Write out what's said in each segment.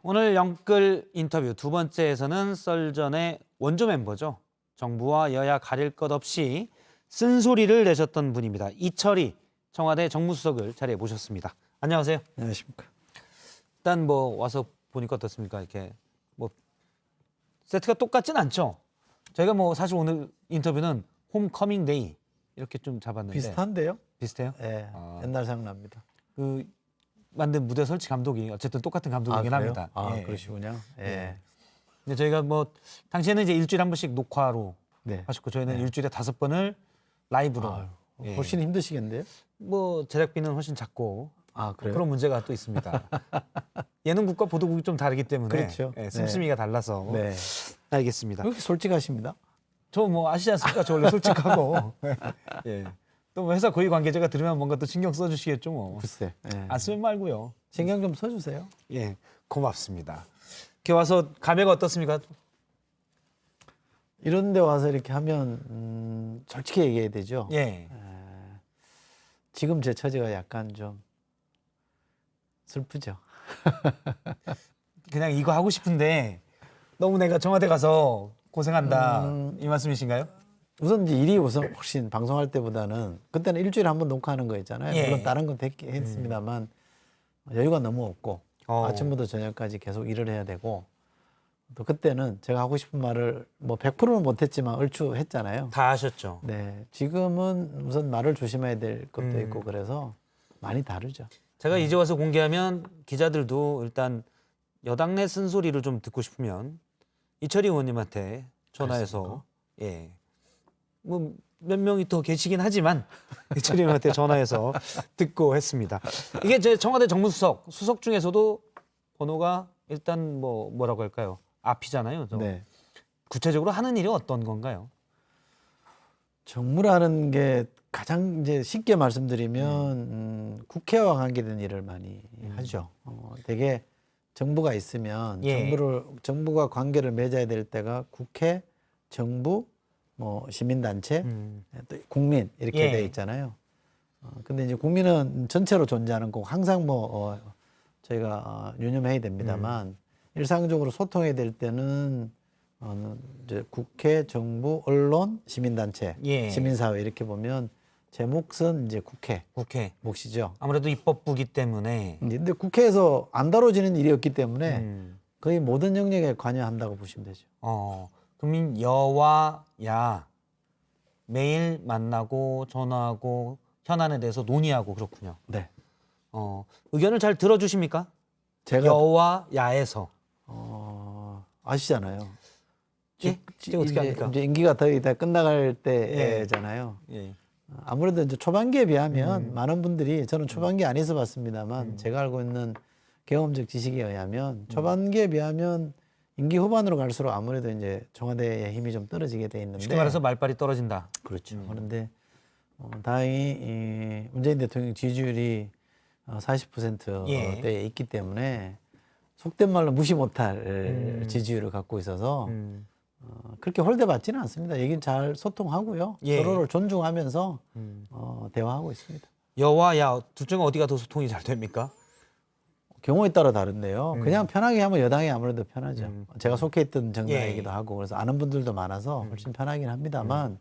오늘 영끌 인터뷰 두 번째에서는 썰전의 원조 멤버죠. 정부와 여야 가릴 것 없이 쓴소리를 내셨던 분입니다. 이철희 청와대 정무수석을 자리에 모셨습니다. 안녕하세요. 안녕하십니까. 일단 뭐 와서 보니까 어떻습니까? 이렇게 뭐 세트가 똑같진 않죠. 저희가 뭐 사실 오늘 인터뷰는 홈커밍 데이 이렇게 좀 잡았는데 비슷한데요? 비슷해요? 예, 옛날 생각납니다. 그 만든 무대 설치 감독이 어쨌든 똑같은 감독이긴 그래요? 합니다. 아, 예. 그러시군요. 예. 예. 근데 저희가 뭐 당시에는 이제 일주일에 한 번씩 녹화로 네. 하셨고 저희는 일주일에 5번을 라이브로. 아유, 예. 훨씬 힘드시겠는데요? 뭐 제작비는 훨씬 작고 아, 그래요? 그런 문제가 또 있습니다. 예능국과 보도국이 좀 다르기 때문에 그렇죠. 예, 씀씀이가 달라서. 네. 알겠습니다. 그렇게 솔직하십니다. 저 뭐 아시지 않습니까? 저 원래 솔직하고. 예. 또뭐 회사 고위 관계자가 들으면 뭔가 또 신경 써주시겠죠 뭐. 글쎄. 예. 안 쓰면 말고요. 신경 좀 써주세요. 예, 고맙습니다. 이렇게 와서 감회가 어떻습니까? 이런 데 와서 이렇게 하면 솔직히 얘기해야 되죠. 예. 지금 제 처지가 약간 좀 슬프죠. 그냥 이거 하고 싶은데 너무 내가 청와대 가서 고생한다 이 말씀이신가요? 우선 이제 일이 우선 훨씬 방송할 때보다는 그때는 일주일에 한 번 녹화하는 거 있잖아요. 예. 물론 다른 건 했습니다만 여유가 너무 없고 어. 아침부터 저녁까지 계속 일을 해야 되고 또 그때는 제가 하고 싶은 말을 뭐 100%는 못했지만 얼추 했잖아요. 다 하셨죠. 네, 지금은 우선 말을 조심해야 될 것도 있고 그래서 많이 다르죠. 제가 이제 와서 공개하면 기자들도 일단 여당 내 쓴소리를 좀 듣고 싶으면 이철희 의원님한테 전화해서 예. 뭐 몇 명이 더 계시긴 하지만 이철희 의원한테 전화해서 듣고 했습니다. 이게 제 청와대 정무수석 수석 중에서도 번호가 일단 뭐라고 할까요? 앞이잖아요. 네, 구체적으로 하는 일이 어떤 건가요? 정무라는 게 가장 이제 쉽게 말씀드리면 국회와 관계된 일을 많이 하죠. 되게 정부가 있으면 예. 정부가 관계를 맺어야 될 때가 국회, 정부, 뭐 시민단체, 또 국민 이렇게 예. 돼 있잖아요. 근데 이제 국민은 전체로 존재하는 거고 항상 저희가 유념해야 됩니다만 일상적으로 소통해야 될 때는 이제 국회, 정부, 언론, 시민단체, 예. 시민사회 이렇게 보면 제 몫은 이제 국회 국회. 몫이죠. 아무래도 입법부기 때문에 근데 국회에서 안 다뤄지는 일이었기 때문에 거의 모든 영역에 관여한다고 보시면 되죠. 그러면 여와 야 매일 만나고 전화하고 현안에 대해서 논의하고 그렇군요. 네. 의견을 잘 들어주십니까? 제가 여와 야에서. 아시잖아요. 예? 제가 어떻게 합니까? 이제 임기가 다 끝나갈 때잖아요. 예. 아무래도 이제 초반기에 비하면 많은 분들이 저는 초반기 안 있어 봤습니다만 제가 알고 있는 경험적 지식에 의하면 초반기에 비하면 임기 후반으로 갈수록 아무래도 이제 청와대의 힘이 좀 떨어지게 돼 있는데 쉽게 말해서 말빨이 떨어진다. 그렇죠. 그런데 다행히 이 문재인 대통령 지지율이 40%대에 예. 있기 때문에 속된 말로 무시 못할 지지율을 갖고 있어서 그렇게 홀대받지는 않습니다. 얘기는 잘 소통하고요. 예. 서로를 존중하면서 대화하고 있습니다. 여와 야 둘 중에 어디가 더 소통이 잘 됩니까? 경우에 따라 다른데요. 그냥 편하게 하면 여당이 아무래도 편하죠. 제가 속해 있던 정당이기도 예. 하고 그래서 아는 분들도 많아서 훨씬 편하긴 합니다만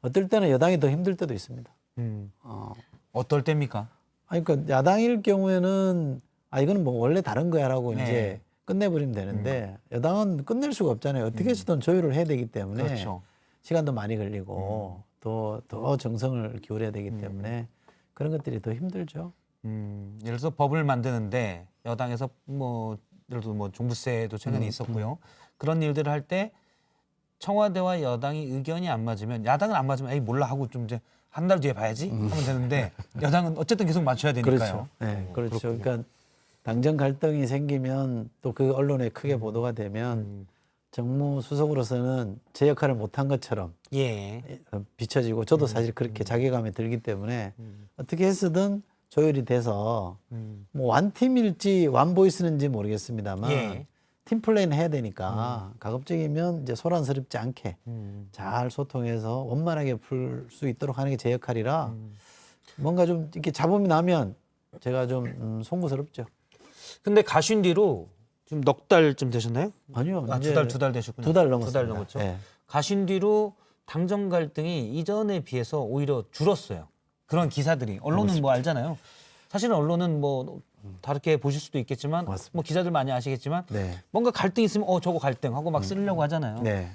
어떨 때는 여당이 더 힘들 때도 있습니다. 어떨 때입니까? 아니, 그러니까 야당일 경우에는 이거는 뭐 원래 다른 거야라고 네. 이제 끝내버리면 되는데 여당은 끝낼 수가 없잖아요. 어떻게 해서든 조율을 해야 되기 때문에 그렇죠. 시간도 많이 걸리고 더 정성을 기울여야 되기 때문에 그런 것들이 더 힘들죠. 예를 들어서 법을 만드는데 여당에서 예를 들어 종부세도 최근에 있었고요. 그런 일들을 할 때 청와대와 여당이 의견이 안 맞으면 야당은 안 맞으면 에이 몰라 하고 좀 이제 한 달 뒤에 봐야지 하면 되는데 여당은 어쨌든 계속 맞춰야 되니까요. 그렇죠. 네, 그렇죠. 그러니까 당정 갈등이 생기면 또 그 언론에 크게 보도가 되면 정무수석으로서는 제 역할을 못한 것처럼 예. 비춰지고 저도 사실 그렇게 자괴감이 들기 때문에 어떻게 해서든 조율이 돼서 뭐 완팀일지 완보이스는지 모르겠습니다만 예. 팀 플레이는 해야 되니까 가급적이면 이제 소란스럽지 않게 잘 소통해서 원만하게 풀 수 있도록 하는 게 제 역할이라 뭔가 좀 이렇게 잡음이 나면 제가 좀 송구스럽죠. 근데 가신 뒤로 지금 넉 달쯤 되셨나요? 아니요. 아, 이제 두 달 되셨군요. 두 달 넘었습니다. 두 달 넘었죠. 예. 가신 뒤로 당정 갈등이 이전에 비해서 오히려 줄었어요. 그런 기사들이 언론은 뭐 알잖아요. 사실은 언론은 뭐 다르게 보실 수도 있겠지만 맞습니다. 뭐 기자들 많이 아시겠지만 네. 뭔가 갈등이 있으면 저거 갈등 하고 막 쓰려고 하잖아요. 네.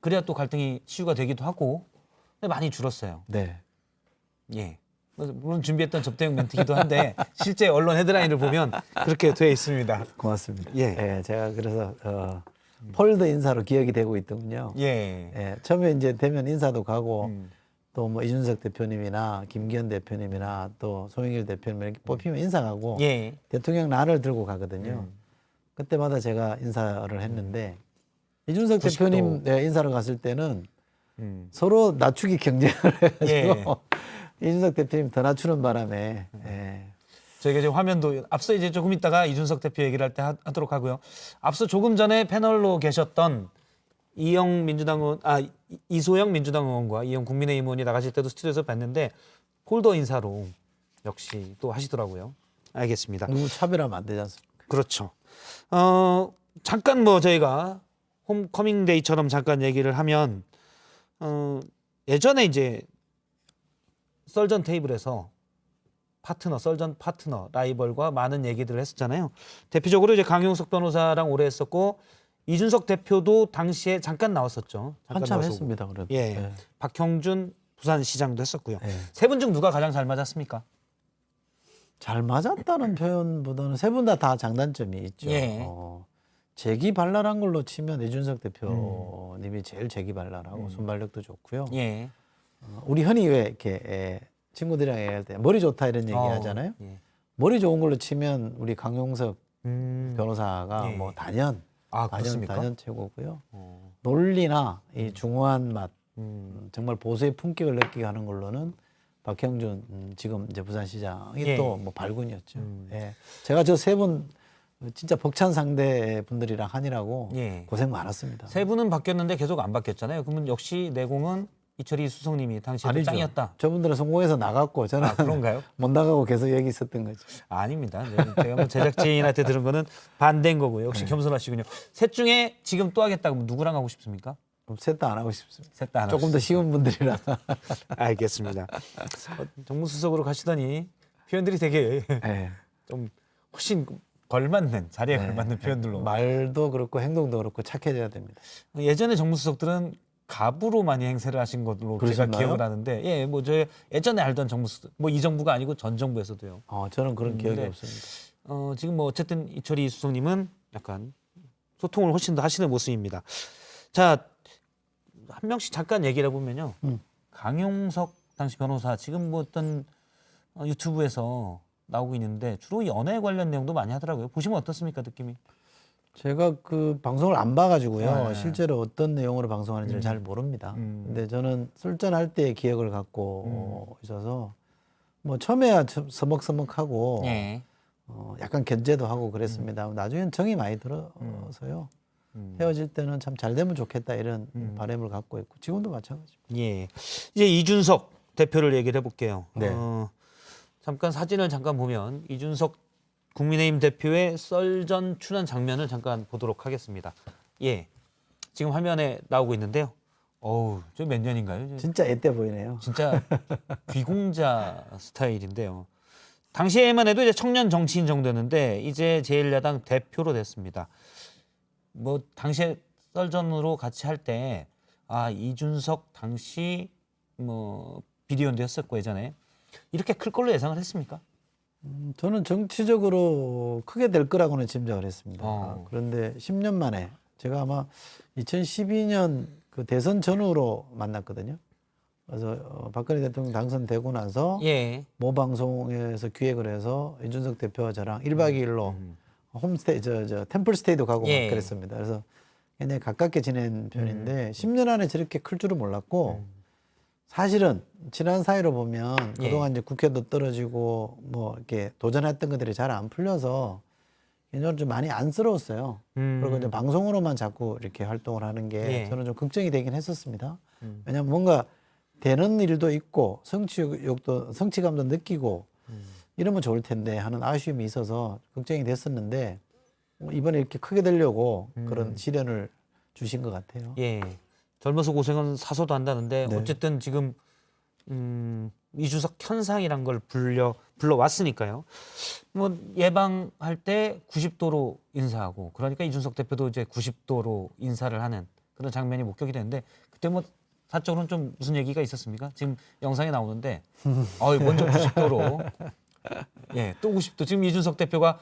그래야 또 갈등이 치유가 되기도 하고 근데 많이 줄었어요. 네. 예. 물론 준비했던 접대용 멘트이기도 한데 실제 언론 헤드라인을 보면 그렇게 돼 있습니다. 고맙습니다. 예. 예, 제가 그래서 폴더 인사로 기억이 되고 있더군요. 예. 예, 처음에 이제 대면 인사도 가고 음. 또 뭐 이준석 대표님이나 김기현 대표님이나 또 송영길 대표님 이렇게 뽑히면 인사 가고 예. 대통령 난을 들고 가거든요. 그때마다 제가 인사를 했는데 이준석 대표님 인사를 갔을 때는 서로 낮추기 경쟁을 해가지고 이준석 대표님 더 낮추는 바람에 저희가 이제 화면도 앞서 이제 조금 있다가 이준석 대표 얘기를 할 때 하도록 하고요. 앞서 조금 전에 패널로 계셨던 이소영 민주당 의원과 이영 국민의힘 의원이 나가실 때도 스튜디오에서 봤는데 폴더 인사로 역시 또 하시더라고요. 알겠습니다. 누구 차별하면 안 되지 않습니까? 그렇죠. 잠깐 뭐 저희가 홈커밍데이처럼 잠깐 얘기를 하면 예전에 이제 썰전 테이블에서 썰전 파트너, 라이벌과 많은 얘기들을 했었잖아요. 대표적으로 이제 강용석 변호사랑 오래 했었고 이준석 대표도 당시에 잠깐 나왔었죠. 한참 나와서. 했습니다. 그래도. 예. 예. 박형준 부산시장도 했었고요. 예. 세 분 중 누가 가장 잘 맞았습니까? 잘 맞았다는 표현보다는 세 분 다 장단점이 있죠. 예. 재기발랄한 걸로 치면 이준석 대표님이 제일 재기발랄하고 순발력도 좋고요. 예. 우리 흔히 왜 이렇게 친구들이랑 얘기할 때 머리 좋다 이런 얘기 하잖아요. 예. 머리 좋은 걸로 치면 우리 강용석 음. 변호사가 예. 뭐 단연 그렇습니까? 단연 최고고요. 논리나 이 중후한 맛, 정말 보수의 품격을 느끼게 하는 걸로는 박형준 지금 이제 부산시장이 예. 또 뭐 발군이었죠. 예. 제가 저 세 분 진짜 벅찬 상대 분들이랑 한이라고 예. 고생 많았습니다. 세 분은 바뀌었는데 계속 안 바뀌었잖아요. 그러면 역시 내공은 이철희 수석님이 당시에 아니죠. 짱이었다. 저분들은 성공해서 나갔고 저는 그런가요? 못 나가고 계속 여기 있었던 거죠. 아닙니다. 제가 뭐 제작진한테 들은 거는 반대인 거고요. 역시 겸손하시군요. 셋 중에 지금 또 하겠다고 누구랑 하고 싶습니까? 셋 다 안 하고 싶습니다. 셋 다 안 하고 조금 더 쉬운 분들이라. 알겠습니다. 정무수석으로 가시더니 표현들이 되게 네. 좀 훨씬 걸맞는 자리에 걸맞는 표현들로. 말도 그렇고 행동도 그렇고 착해져야 됩니다. 예전에 정무수석들은 갑으로 많이 행세를 하신 것으로 제가 그러셨나요? 기억을 하는데, 예, 뭐 저 예전에 알던 정무수석, 뭐 이 정부가 아니고 전 정부에서도요. 저는 그런 기억이 네. 없습니다. 지금 뭐 어쨌든 이철희 수석님은 약간 소통을 훨씬 더 하시는 모습입니다. 자, 한 명씩 잠깐 얘기를 해보면요. 강용석 당시 변호사 지금 뭐 어떤 유튜브에서 나오고 있는데 주로 연애 관련 내용도 많이 하더라고요. 보시면 어떻습니까, 느낌이? 제가 그 방송을 안 봐가지고요. 네. 실제로 어떤 내용으로 방송하는지를 잘 모릅니다. 근데 저는 술전할 때의 기억을 갖고 있어서 뭐 처음에야 서먹서먹하고 예. 약간 견제도 하고 그랬습니다. 나중에는 정이 많이 들어서요. 헤어질 때는 참 잘 되면 좋겠다 이런 바람을 갖고 있고 지금도 마찬가지입니다. 예. 이제 이준석 대표를 얘기를 해볼게요. 네. 잠깐 사진을 잠깐 보면 이준석 국민의힘 대표의 썰전 출연 장면을 잠깐 보도록 하겠습니다. 예. 지금 화면에 나오고 있는데요. 어우, 저 몇 년인가요? 진짜 애때 보이네요. 진짜 귀공자 스타일인데요. 당시에만 해도 이제 청년 정치인 정도였는데 이제 제1야당 대표로 됐습니다. 뭐 당시에 썰전으로 같이 할 때 이준석 당시 뭐 비대위원도 했었고 예전에 이렇게 클 걸로 예상을 했습니까? 저는 정치적으로 크게 될 거라고는 짐작을 했습니다. 그런데 10년 만에 제가 아마 2012년 그 대선 전후로 만났거든요. 그래서 박근혜 대통령 당선되고 나서 예. 모 방송에서 기획을 해서 이준석 대표와 저랑 1박 2일로 홈스테이 저 템플스테이도 가고 예. 막 그랬습니다. 그래서 굉장히 가깝게 지낸 편인데 10년 안에 저렇게 클 줄은 몰랐고 사실은 친한 사이로 보면 예. 그동안 이제 국회도 떨어지고 뭐 이렇게 도전했던 것들이 잘 안 풀려서 개인적으로 좀 많이 안쓰러웠어요. 그리고 이제 방송으로만 자꾸 이렇게 활동을 하는 게 예. 저는 좀 걱정이 되긴 했었습니다. 왜냐하면 뭔가 되는 일도 있고 성취감도 느끼고 이러면 좋을 텐데 하는 아쉬움이 있어서 걱정이 됐었는데 이번에 이렇게 크게 되려고 그런 시련을 주신 것 같아요. 예. 젊어서 고생은 사서도 한다는데 네. 어쨌든 지금 이준석 현상이란 걸 불러왔으니까요. 뭐 예방할 때 90도로 인사하고 그러니까 이준석 대표도 이제 90도로 인사를 하는 그런 장면이 목격이 되는데 그때 뭐 사적으로는 좀 무슨 얘기가 있었습니까? 지금 영상에 나오는데 먼저 90도로 예, 또 90도. 지금 이준석 대표가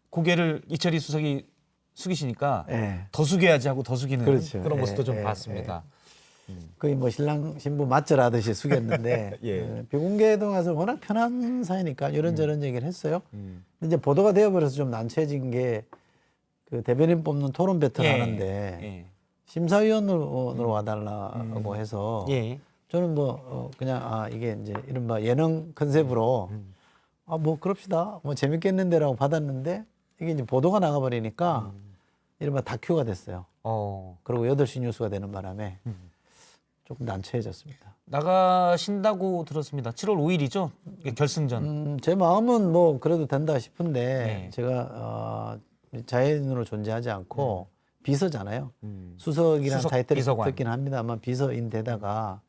고개를 이철희 수석이 숙이시니까 예. 더 숙여야지 하고 더 숙이는 그렇죠. 그런 모습도 예, 좀 예, 봤습니다. 거의 뭐 신랑 신부 맞절하듯이 숙였는데 예. 비공개동 가서 워낙 편한 사이니까 이런저런 얘기를 했어요. 근데 이제 보도가 되어버려서 좀 난처해진 게 그 대변인 뽑는 토론 배틀 예. 하는데 예. 심사위원으로 와달라고 해서 예. 저는 뭐 그냥 이게 이제 이른바 예능 컨셉으로 뭐 그럽시다 뭐 재밌겠는데라고 받았는데 이게 이제 보도가 나가버리니까 이른바 다큐가 됐어요. 그리고 8시 뉴스가 되는 바람에 조금 난처해졌습니다. 나가신다고 들었습니다. 7월 5일이죠? 결승전. 제 마음은 뭐 그래도 된다 싶은데 네. 제가 자연인으로 존재하지 않고 비서잖아요. 수석이라는 수석 타이틀이 비서관. 붙긴 합니다만 비서인 데다가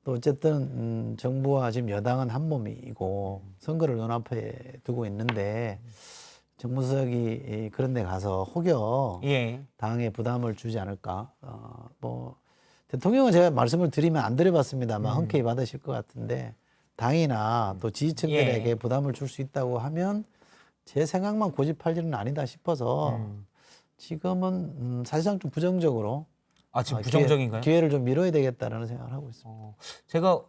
또 어쨌든 정부와 지금 여당은 한 몸이고 선거를 눈앞에 두고 있는데 정무수석이 그런 데 가서 혹여 예. 당에 부담을 주지 않을까. 뭐 대통령은 제가 말씀을 드리면 안 드려봤습니다만 흔쾌히 받으실 것 같은데 당이나 또 지지층들에게 예. 부담을 줄 수 있다고 하면 제 생각만 고집할 일은 아니다 싶어서 지금은 사실상 좀 부정적으로 지금 부정적인가요? 기회를 좀 미뤄야 되겠다라는 생각을 하고 있습니다. 제가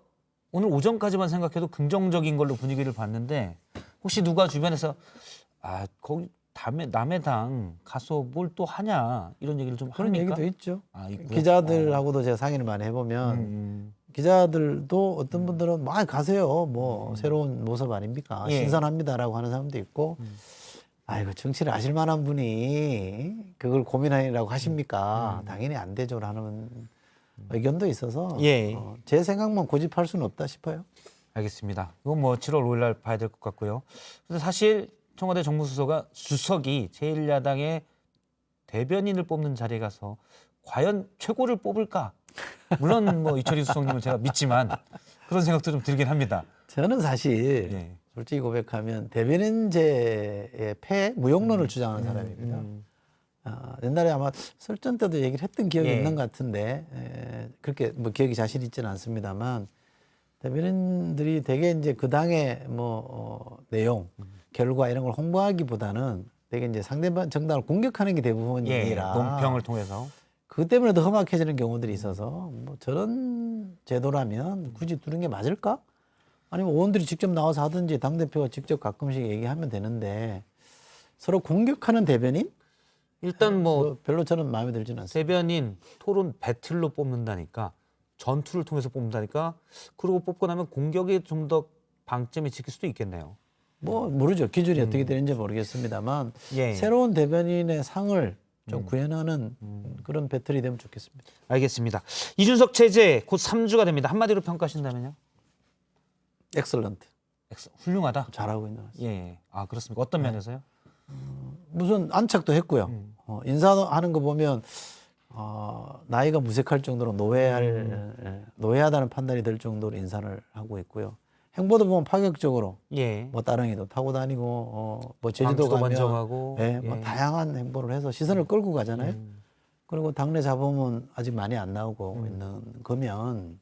오늘 오전까지만 생각해도 긍정적인 걸로 분위기를 봤는데 혹시 누가 주변에서 거기 남의 당 가서 뭘 또 하냐 이런 얘기를 좀 그런 합니까? 얘기도 있죠. 있고요? 기자들하고도 제가 상의를 많이 해보면 기자들도 어떤 분들은 많이 가세요. 뭐 새로운 모습 아닙니까? 예. 신선합니다라고 하는 사람도 있고 아이고 정치를 아실 만한 분이 그걸 고민하라고 하십니까? 당연히 안 되죠라는 의견도 있어서 예. 제 생각만 고집할 수는 없다 싶어요. 알겠습니다. 이건 뭐 7월 5일 날 봐야 될 것 같고요. 그래서 사실 청와대 정무수석이 제1야당의 대변인을 뽑는 자리에 가서 과연 최고를 뽑을까? 물론 뭐 이철희 수석님을 제가 믿지만 그런 생각도 좀 들긴 합니다. 저는 사실 예. 솔직히 고백하면 대변인제의 무용론을 주장하는 사람입니다. 옛날에 아마 설전 때도 얘기를 했던 기억이 예. 있는 것 같은데 그렇게 뭐 기억이 자신 있지는 않습니다만 대변인들이 대개 이제 그 당의 내용, 결과 이런 걸 홍보하기보다는 되게 이제 상대방 정당을 공격하는 게 대부분이라 논평을 통해서 그 때문에 더 험악해지는 경우들이 있어서 뭐 저런 제도라면 굳이 두는 게 맞을까? 아니면 의원들이 직접 나와서 하든지 당대표가 직접 가끔씩 얘기하면 되는데 서로 공격하는 대변인? 일단 뭐 별로 저는 마음에 들지는 않습니다. 대변인 토론 배틀로 뽑는다니까 전투를 통해서 뽑는다니까 그러고 뽑고 나면 공격에 좀 더 방점이 찍힐 수도 있겠네요. 뭐 모르죠. 기준이 어떻게 되는지 모르겠습니다만 예. 새로운 대변인의 상을 좀 구현하는 그런 배틀이 되면 좋겠습니다. 알겠습니다. 이준석 체제 곧 3주가 됩니다. 한마디로 평가하신다면요? 엑설런트. 훌륭하다. 잘하고 있는 것 같습니다. 예. 그렇습니까? 어떤 면에서요? 무슨 안착도 했고요. 인사하는 거 보면 나이가 무색할 정도로 노예하다는 판단이 들 정도로 인사를 하고 있고요. 행보도 보면 파격적으로 예. 뭐 따릉이도 타고 다니고 뭐 제주도 광주도 가면 먼저 가고. 뭐 다양한 행보를 해서 시선을 끌고 가잖아요. 그리고 당내 잡음은 아직 많이 안 나오고 있는 거면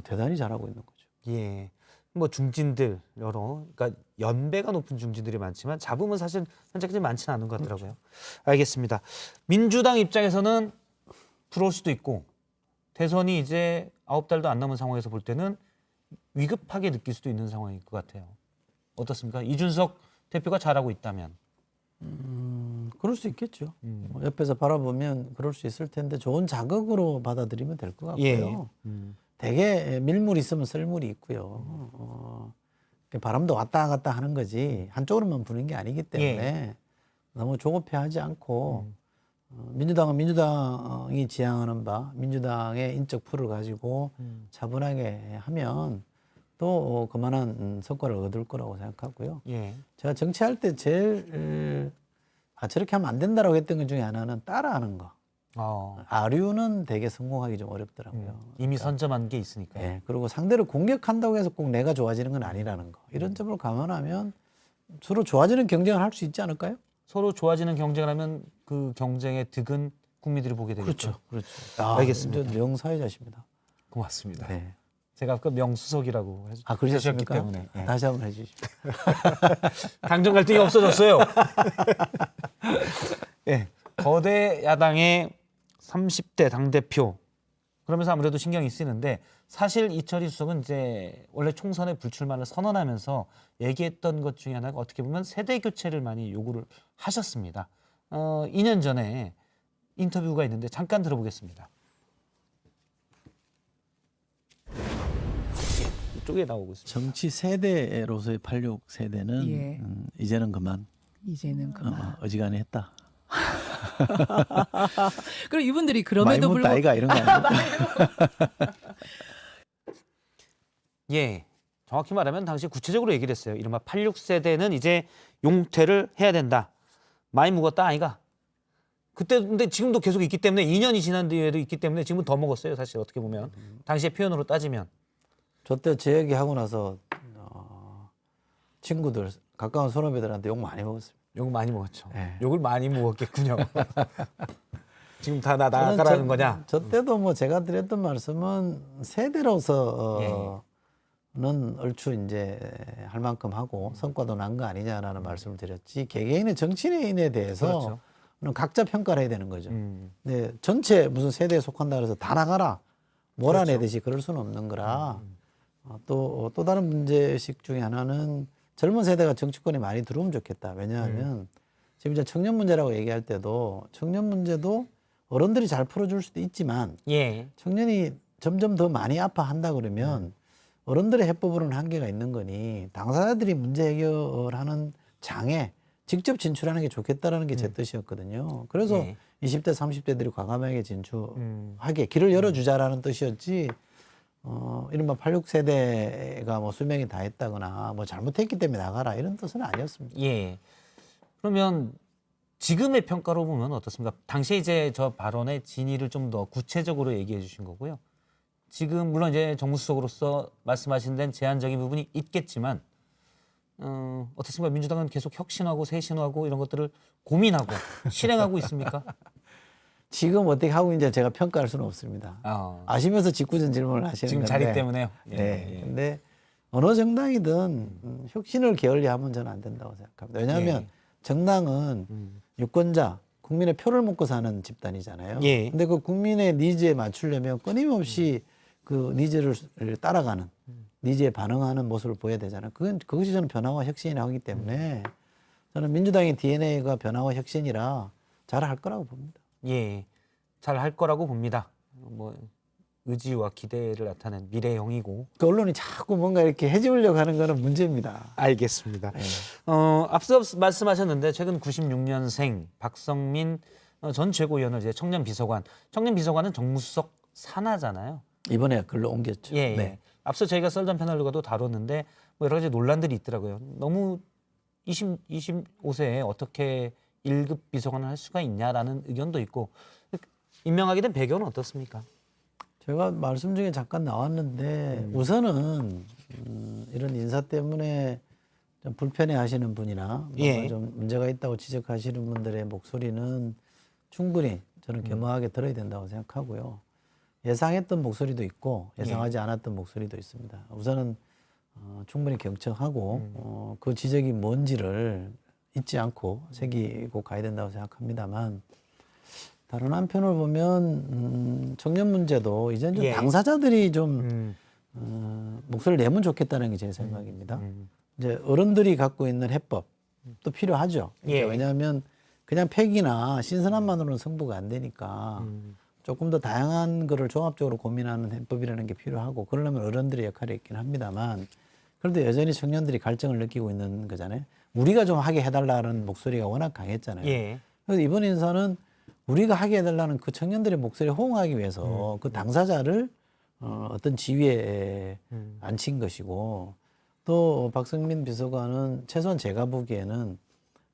대단히 잘하고 있는 거죠. 예. 뭐 중진들 그러니까 연배가 높은 중진들이 많지만 잡음은 사실 현재까지 많지는 않은 것 같더라고요. 알겠습니다. 민주당 입장에서는 부러울 수도 있고 대선이 이제 9달도 안 남은 상황에서 볼 때는 위급하게 느낄 수도 있는 상황일 것 같아요. 어떻습니까? 이준석 대표가 잘하고 있다면. 그럴 수 있겠죠. 옆에서 바라보면 그럴 수 있을 텐데 좋은 자극으로 받아들이면 될 것 같고요. 되게 밀물이 있으면 썰물이 있고요. 바람도 왔다 갔다 하는 거지 한쪽으로만 부는 게 아니기 때문에 너무 조급해하지 않고 민주당은 민주당이 지향하는 바 민주당의 인적 풀을 가지고 차분하게 하면 또 그만한 성과를 얻을 거라고 생각하고요. 예. 제가 정치할 때 제일 저렇게 하면 안 된다라고 했던 것 중에 하나는 따라하는 거. 어. 아류는 되게 성공하기 좀 어렵더라고요. 이미 선점한 게 있으니까요. 예, 그리고 상대를 공격한다고 해서 꼭 내가 좋아지는 건 아니라는 거. 이런 점을 감안하면 서로 좋아지는 경쟁을 할 수 있지 않을까요? 서로 좋아지는 경쟁을 하면 그 경쟁의 득은 국민들이 보게 되겠죠. 그렇죠. 알겠습니다. 명사회자십니다. 고맙습니다. 네. 제가 아까 명수석이라고 하셨기 그러셨습니까? 때문에 예. 다시 한번 해주십시오. 당정 갈등이 없어졌어요. 예. 거대 야당의 30대 당대표 그러면서 아무래도 신경이 쓰이는데 사실 이철희 수석은 이제 원래 총선에 불출마를 선언하면서 얘기했던 것 중에 하나가 어떻게 보면 세대 교체를 많이 요구를 하셨습니다. 2년 전에 인터뷰가 있는데 잠깐 들어보겠습니다. 예, 이쪽에 나오고 있습니다. 정치 세대로서의 86 세대는 예. 이제는 그만 이제는 그만. 어지간히 했다. 그럼 이분들이 많이 그럼에도 묻다 불구하고 아이가 이런 거 아닙니까? 예, 정확히 말하면 당시 구체적으로 얘기를 했어요. 이른바 86세대는 이제 용퇴를 해야 된다. 많이 묵었다 아이가. 그때 근데 지금도 계속 있기 때문에 2년이 지난 뒤에도 있기 때문에 지금은 더 먹었어요. 사실 어떻게 보면 당시의 표현으로 따지면. 저때 제 얘기 하고 나서 친구들 가까운 선후배들한테 욕 많이 먹었습니다. 욕 많이 먹었죠. 예. 욕을 많이 먹었겠군요. 지금 다 나 저는 나가라는 거냐? 저 때도 뭐 제가 드렸던 말씀은 세대로서는 얼추 이제 할 만큼 하고 성과도 난 거 아니냐라는 말씀을 드렸지 개개인의 정치인에 대해서 는 각자 평가를 해야 되는 거죠. 네, 전체 무슨 세대에 속한다 그래서 다 나가라 몰아내듯이 그럴 수는 없는 거라. 또 다른 문제식 중에 하나는 젊은 세대가 정치권에 많이 들어오면 좋겠다. 왜냐하면 지금 이제 청년 문제라고 얘기할 때도 청년 문제도 어른들이 잘 풀어줄 수도 있지만 예. 청년이 점점 더 많이 아파한다 그러면 어른들의 해법으로는 한계가 있는 거니 당사자들이 문제 해결하는 장에 직접 진출하는 게 좋겠다라는 게 제 뜻이었거든요. 그래서 예. 20대, 30대들이 과감하게 진출하게 길을 열어주자라는 뜻이었지. 이른바 86세대가 뭐 수명이 다 했다거나 뭐 잘못했기 때문에 나가라 이런 뜻은 아니었습니다. 예. 그러면 지금의 평가로 보면 어떻습니까? 당시에 이제 저 발언의 진위를 좀 더 구체적으로 얘기해 주신 거고요. 지금 물론 이제 정무수석으로서 말씀하신 데는 제한적인 부분이 있겠지만 어떻습니까? 민주당은 계속 혁신하고 쇄신하고 이런 것들을 고민하고 실행하고 있습니까? 지금 어떻게 하고 있는지 제가 평가할 수는 없습니다. 아시면서 직구전 질문을 하시는 지금 건데. 자리 때문에요. 예, 네. 예. 근데 어느 정당이든 혁신을 게을리하면 저는 안 된다고 생각합니다. 왜냐하면 예. 정당은 유권자, 국민의 표를 먹고 사는 집단이잖아요. 예. 근데 그 국민의 니즈에 맞추려면 끊임없이 그 니즈를 따라가는, 니즈에 반응하는 모습을 보여야 되잖아요. 그것이 저는 변화와 혁신이라고 하기 때문에 저는 민주당의 DNA가 변화와 혁신이라 잘할 거라고 봅니다. 예, 잘 할 거라고 봅니다. 뭐 의지와 기대를 나타낸 미래형이고. 그 언론이 자꾸 뭔가 이렇게 해집으려고 하는 거는 문제입니다. 알겠습니다. 네. 앞서 말씀하셨는데 최근 96년생 박성민 전 최고위원을 이제 청년 비서관. 청년 비서관은 정무수석 산하잖아요. 이번에 글로 옮겼죠. 예, 예. 네. 앞서 저희가 썰전 패널과도 다뤘는데 뭐 여러 가지 논란들이 있더라고요. 너무 25세에 어떻게 1급 비서관을 할 수가 있냐라는 의견도 있고 임명하게 된 배경은 어떻습니까? 제가 말씀 중에 잠깐 나왔는데 우선은 이런 인사 때문에 좀 불편해하시는 분이나 예. 뭔가 좀 문제가 있다고 지적하시는 분들의 목소리는 충분히 저는 겸허하게 들어야 된다고 생각하고요. 예상했던 목소리도 있고 예상하지 않았던 목소리도 있습니다. 우선은 충분히 경청하고 그 지적이 뭔지를 잊지 않고 새기고 가야 된다고 생각합니다만 다른 한편을 보면 청년 문제도 이제는 좀 예. 당사자들이 좀 목소리를 내면 좋겠다는 게 제 생각입니다. 이제 어른들이 갖고 있는 해법도 필요하죠. 예. 왜냐하면 그냥 팩이나 신선함만으로는 승부가 안 되니까 조금 더 다양한 거를 종합적으로 고민하는 해법이라는 게 필요하고 그러려면 어른들의 역할이 있긴 합니다만 그런데 여전히 청년들이 갈증을 느끼고 있는 거잖아요. 우리가 좀 하게 해달라는 목소리가 워낙 강했잖아요. 예. 그래서 이번 인사는 우리가 하게 해달라는 그 청년들의 목소리를 호응하기 위해서 그 당사자를 어떤 지위에 앉힌 것이고 또 박성민 비서관은 최소한 제가 보기에는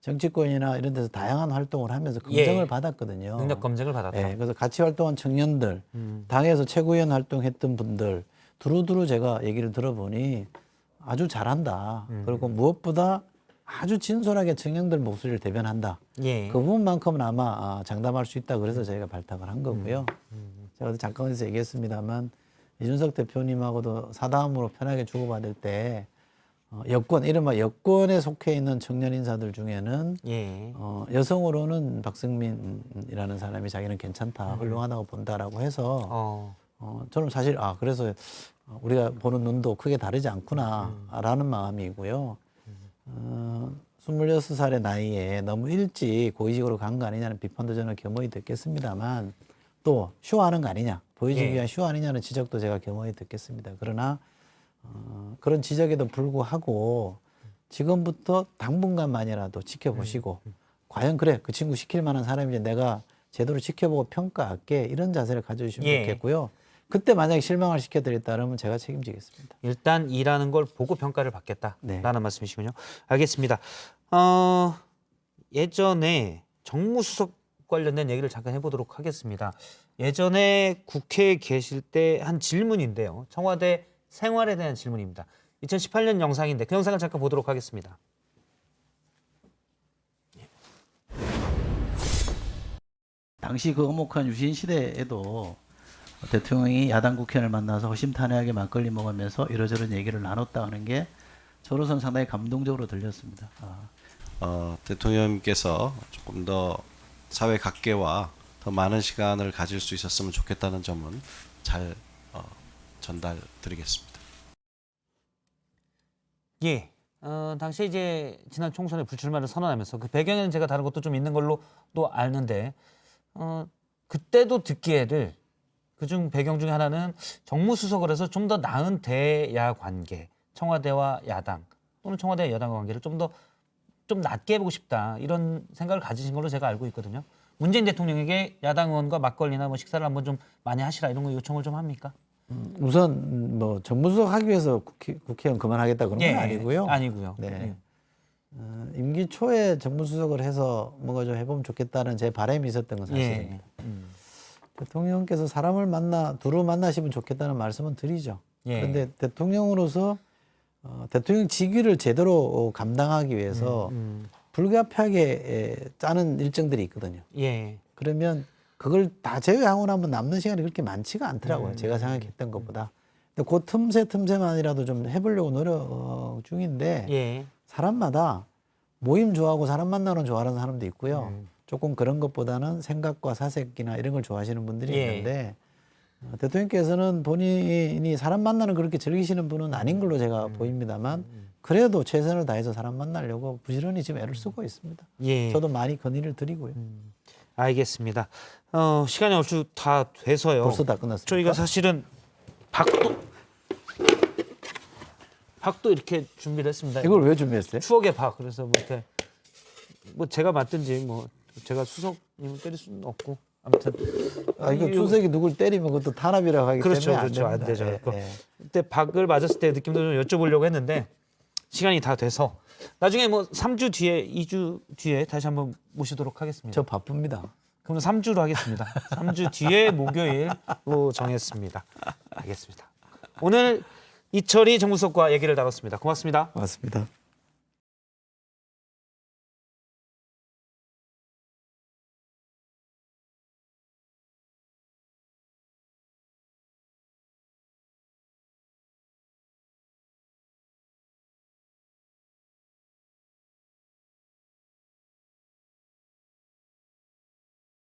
정치권이나 이런 데서 다양한 활동을 하면서 예. 검증을 받았거든요. 능력 검증을 받았다. 예, 그래서 같이 활동한 청년들, 당에서 최고위원 활동했던 분들 두루두루 제가 얘기를 들어보니 아주 잘한다. 그리고 무엇보다 아주 진솔하게 청년들 목소리를 대변한다. 예. 그 부분만큼은 아마 장담할 수 있다. 그래서 저희가 발탁을 한 거고요. 제가 잠깐 어디서 얘기했습니다만 이준석 대표님하고도 사담으로 편하게 주고받을 때 여권, 이른바 여권에 속해 있는 청년 인사들 중에는 예. 여성으로는 박승민이라는 사람이 자기는 괜찮다, 훌륭하다고 본다라고 해서 저는 사실 그래서 우리가 보는 눈도 크게 다르지 않구나라는 마음이고요. 26살의 나이에 너무 일찍 고위직으로 간 거 아니냐는 비판도 저는 겸허히 듣겠습니다만 또 쇼하는 거 아니냐, 보여주기 예. 위한 쇼 아니냐는 지적도 제가 겸허히 듣겠습니다. 그러나 그런 지적에도 불구하고 지금부터 당분간만이라도 지켜보시고 과연 그래 그 친구 시킬 만한 사람인지 내가 제대로 지켜보고 평가할게, 이런 자세를 가져주시면 예. 좋겠고요. 그때 만약에 실망을 시켜드렸다면 제가 책임지겠습니다. 일단 일하는 걸 보고 평가를 받겠다라는 네. 말씀이시군요. 알겠습니다. 예전에 정무수석 관련된 얘기를 잠깐 해보도록 하겠습니다. 예전에 국회에 계실 때 한 질문인데요. 청와대 생활에 대한 질문입니다. 2018년 영상인데 그 영상을 잠깐 보도록 하겠습니다. 당시 그 엄혹한 유신 시대에도 대통령이 야당 국회의원을 만나서 허심탄회하게 막걸리 먹으면서 이러저런 얘기를 나눴다 하는 게 저로서는 상당히 감동적으로 들렸습니다. 대통령님께서 조금 더 사회 각계와 더 많은 시간을 가질 수 있었으면 좋겠다는 점은 잘 전달드리겠습니다. 예. 당시에 이제 지난 총선에 불출마를 선언하면서 그 배경에는 제가 다른 것도 좀 있는 걸로 또 아는데 그때도 듣기에를 그중 배경 중에 하나는 정무수석을 해서 좀 더 나은 대야 관계, 청와대와 야당 또는 청와대와 여당의 관계를 좀 낮게 해보고 싶다, 이런 생각을 가지신 걸로 제가 알고 있거든요. 문재인 대통령에게 야당 의원과 막걸리나 뭐 식사를 한번 좀 많이 하시라 이런 거 요청을 좀 합니까? 우선 뭐 정무수석 하기 위해서 국회의원 그만하겠다 그런 건 아니고요. 아니고요. 네. 예. 임기 초에 정무수석을 해서 뭔가 좀 해보면 좋겠다는 제 바람이 있었던 건 사실입니다. 대통령께서 사람을 두루 만나시면 좋겠다는 말씀은 드리죠. 예. 그런데 대통령으로서 대통령 직위를 제대로 감당하기 위해서 불가피하게 짜는 일정들이 있거든요. 예. 그러면 그걸 다 제외하고 나면 남는 시간이 그렇게 많지가 않더라고요. 제가 생각했던 것보다. 근데 그 틈새만이라도 좀 해보려고 노력 중인데 예. 사람마다 모임 좋아하고 사람 만나는 좋아하는 사람도 있고요. 조금 그런 것보다는 생각과 사색이나 이런 걸 좋아하시는 분들이 예. 있는데 대통령께서는 본인이 사람 만나는 그렇게 즐기시는 분은 아닌 걸로 제가 보입니다만 그래도 최선을 다해서 사람 만나려고 부지런히 지금 애를 쓰고 있습니다. 예. 저도 많이 건의를 드리고요. 알겠습니다. 시간이 얼추 다 돼서요. 벌써 다 끝났습니다. 저희가 사실은 박도 이렇게 준비를 했습니다. 이걸 왜 준비했어요? 추억의 박. 그래서 뭐 이렇게 뭐 제가 맡든지 뭐 제가 수석님을 때릴 수는 없고 아무튼 이거 주석이 누굴 때리면 그것도 탄압이라고 하기 그렇죠, 때문에 그렇죠. 안 됩니다. 되죠. 예, 그거. 예. 그때 박을 맞았을 때 느낌도 좀 여쭤보려고 했는데 시간이 다 돼서 나중에 뭐 3주 뒤에 2주 뒤에 다시 한번 모시도록 하겠습니다. 저 바쁩니다. 그럼 3주로 하겠습니다. 3주 뒤에 목요일로 정했습니다. 알겠습니다. 오늘 이철이 정무수석과 얘기를 나눴습니다. 고맙습니다. 맞습니다.